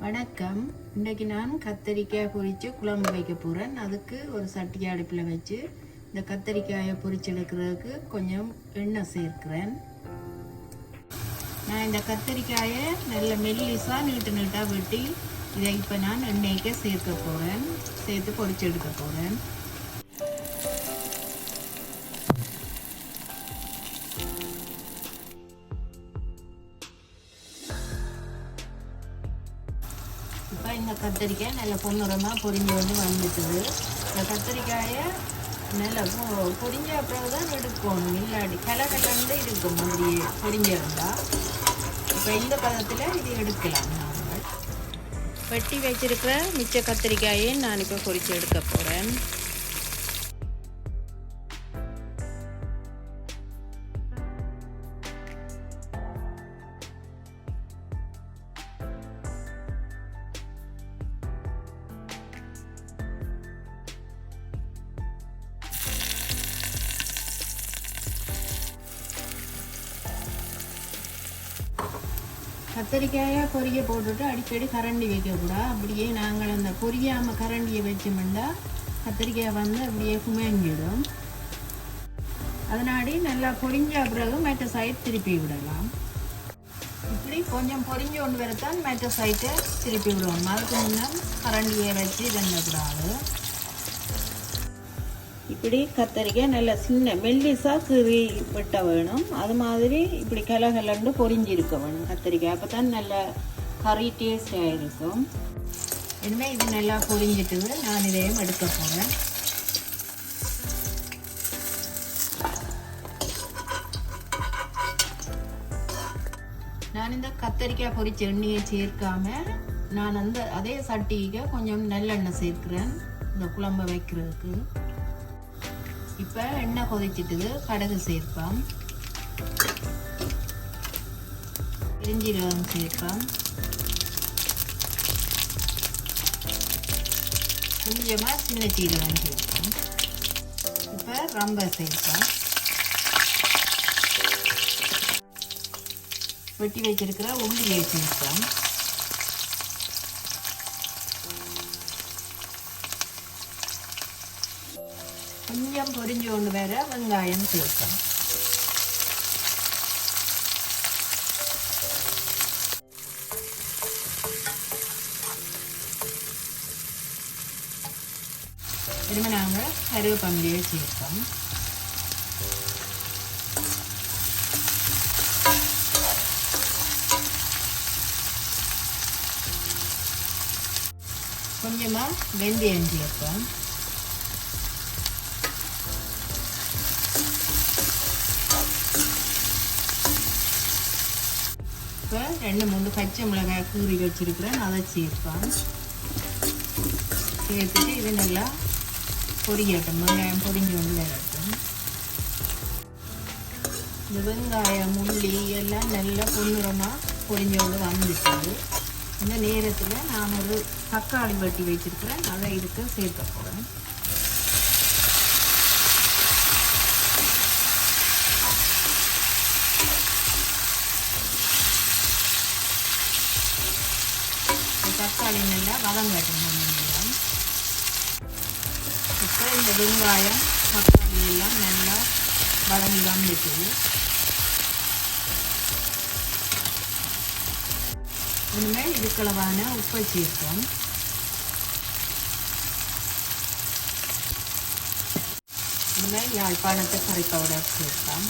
வணக்கம். இன்றைக்கி நான் கத்தரிக்காய் பொரித்து குழம்பு வைக்க போகிறேன். அதுக்கு ஒரு சட்டி அடுப்பில் வச்சு இந்த கத்தரிக்காயை பொரிச்சு எடுக்கிறதுக்கு கொஞ்சம் எண்ணெய் சேர்க்கிறேன். நான் இந்த கத்தரிக்காயை நல்ல மெல்லிசாக நீட்டாக வெட்டி இதை இப்போ நான் எண்ணெய்க்கு சேர்க்க போகிறேன். சேர்த்து பொரிச்சு எடுக்க போகிறேன். இப்போ இந்த கத்தரிக்காய் நல்ல பொன்னிறமாக பொரிஞ்சு வந்துட்டுது. இந்த கத்தரிக்காயை நல்ல பொரிஞ்ச அப்புறம் தான் எடுக்கணும், இல்லாட்டி கலந்து இருக்கும் மாதிரியே பொரிஞ்சிருந்தா. இப்போ இந்த பதத்தில் இது எடுக்கலாம். நாங்கள் வெட்டி வச்சிருக்கிற மிச்ச கத்தரிக்காயை நான் இப்போ பொரிச்சு எடுக்க போகிறேன். கத்தரிக்காயை பொரிய போட்டுட்டு அடிக்கடி கரண்டி வைக்கக்கூடாது. அப்படியே நாங்கள் அந்த பொரியாமல் கரண்டியை வச்சோம்னா கத்தரிக்காய் அப்படியே குமைஞ்சிடும். அதனாடி நல்லா பொரிஞ்ச பிறகு மற்ற சைட் திருப்பி விடலாம். இப்படி கொஞ்சம் பொரிஞ்சு கொண்டு வரத்தான் மற்ற சைட்டை திருப்பி விடுவோம். அதுக்கு முன்னே கரண்டியை வச்சு தண்டக்கூடாது. இப்படி கத்தரிக்காய் நல்லா சின்ன மெல்லிசாக கீறி வெட்ட வேணும். அது மாதிரி இப்படி கலண்டு பொரிஞ்சிருக்க வேணும் கத்தரிக்காய். அப்போ தான் நல்லா கறி டேஸ்டாக இருக்கும். இனிமேல் இது நல்லா பொரிஞ்சிட்டு நான் இதையும் எடுக்க போகிறேன். நான் இந்த கத்தரிக்காய் பொரிச்ச எண்ணெயை சேர்க்காம நான் அதே சட்டிக்கு கொஞ்சம் நல்லெண்ணெய் சேர்க்கிறேன் இந்த குழம்பை வைக்கிறதுக்கு. இப்போ எண்ணெய் கொதிச்சிட்டு கடுகு சேர்ப்போம், பெருஞ்சீரகம் சேர்ப்போம், கொஞ்சமாக சின்ன சீரகம் சேர்ப்போம். இப்போ ரொம்ப சேர்ப்போம். வெட்டி வச்சிருக்கிற உள்ளியை சேர்ப்போம். கொஞ்சம் பொரிஞ்சு கொண்டு வர வெங்காயம் சேர்ப்போம். திரும்ப நாங்கள் கருவேப்பிலையை சேர்ப்போம். கொஞ்சமாக வெந்தயம் சேர்ப்போம். இப்போ 2-3 பச்சை மிளகாய் கீறி வச்சிருக்கிறேன், அதை சேர்ப்பேன். சேர்த்துட்டு இது நல்லா பொரியட்டும். வெங்காயம் பொரிஞ்சு கொண்டு வரட்டும். இந்த வெங்காயம் உள்ளி எல்லாம் நல்லா பொன்னிறமாக பொரிஞ்சு கொண்டு வந்துட்டு இந்த நேரத்தில் நான் ஒரு தக்காளி வெட்டி வச்சிருக்கிறேன், அதை இதுக்கு சேர்க்க போகிறேன். தக்காளி நல்லா வதங்கட்டும். இப்போ இந்த வெங்காயம் தக்காளி எல்லாம் நல்லா வதங்கி வந்துட்டு இனிமேல் இதுக்களவான உப்பை சேர்ப்போம். இனிமேல் யாழ்ப்பாணத்தை கறி பவுடர் சேர்ப்போம்.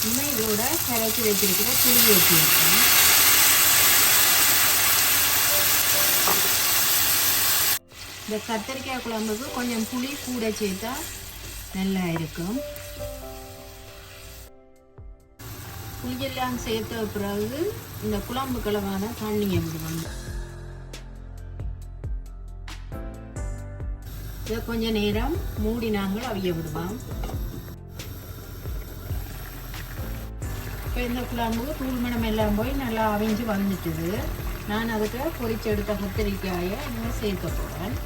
இனிமேல் இதோட கரைச்சி வச்சிருக்கிற புளியை சேர்ப்போம். இந்த கத்தரிக்காய் குழம்புக்கு கொஞ்சம் புளி கூட சேர்த்தா நல்லா இருக்கும். புளியெல்லாம் சேர்த்த பிறகு இந்த குழம்பு கலவான தண்ணியை விடுவாங்க. இதை கொஞ்ச நேரம் மூடி நாங்கள் அவிய விடுவோம். இப்போ இந்த குழம்பு தூள் மணம் எல்லாம் போய் நல்லா அவிஞ்சு வந்துட்டுது. நான் அதுக்கு பொரிச்சு எடுத்த கத்தரிக்காயை இன்னும் சேர்க்க போகிறேன்.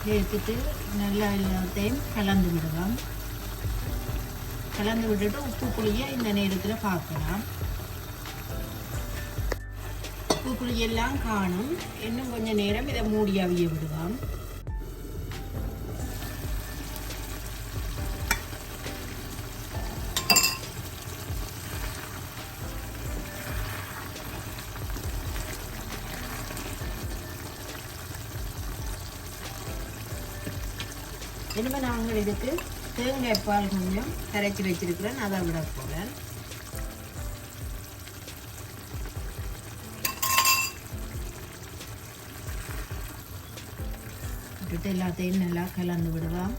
சேர்த்துட்டு நல்லா எல்லாத்தையும் கலந்து விடுவோம். கலந்து விட்டுட்டு உப்பு புளியை இந்த நேரத்தில் பார்க்கலாம். உப்பு புளியெல்லாம் காணும். இன்னும் கொஞ்சம் நேரம் இதை மூடி அவிய விடுவோம். இனிமேல் நாங்கள் இதுக்கு தேங்காய் பால் கொஞ்சம் கரைச்சி வச்சிருக்கிறேன், அதை விட போகிறேன். விட்டுட்டு எல்லாத்தையும் நல்லா கலந்து விடுவோம்.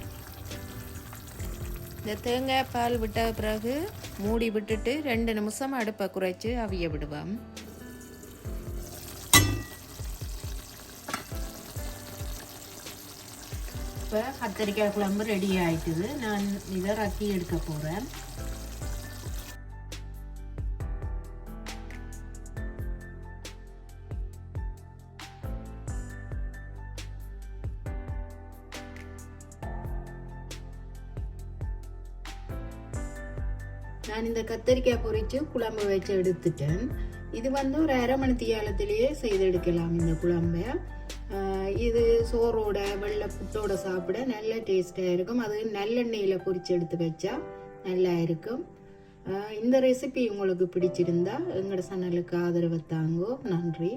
இந்த தேங்காய் பால் விட்ட பிறகு மூடி விட்டுட்டு 2 நிமிஷம் அடுப்பை குறைச்சி அவிய விடுவோம். இப்போ கத்தரிக்காய் குழம்பு ரெடி ஆயிட்டுது. நான் இதை ரக்கி எடுக்க போகிறேன். நான் இந்த கத்தரிக்காய் பொரிச்சு குழம்பு வச்சு எடுத்துட்டேன். இது ஒரு அரை மணி தியாலத்திலேயே செய்து எடுக்கலாம் இந்த குழம்பை. இது சோறோட வெள்ளை புட்டோட சாப்பிட நல்ல டேஸ்டாக இருக்கும். அது நல்லெண்ணெயில் பொரிச்சு எடுத்து வச்சா நல்லா இருக்கும். இந்த ரெசிபி உங்களுக்கு பிடிச்சிருந்தா எங்களோட சேனலுக்கு ஆதரவு தாங்கோ. நன்றி.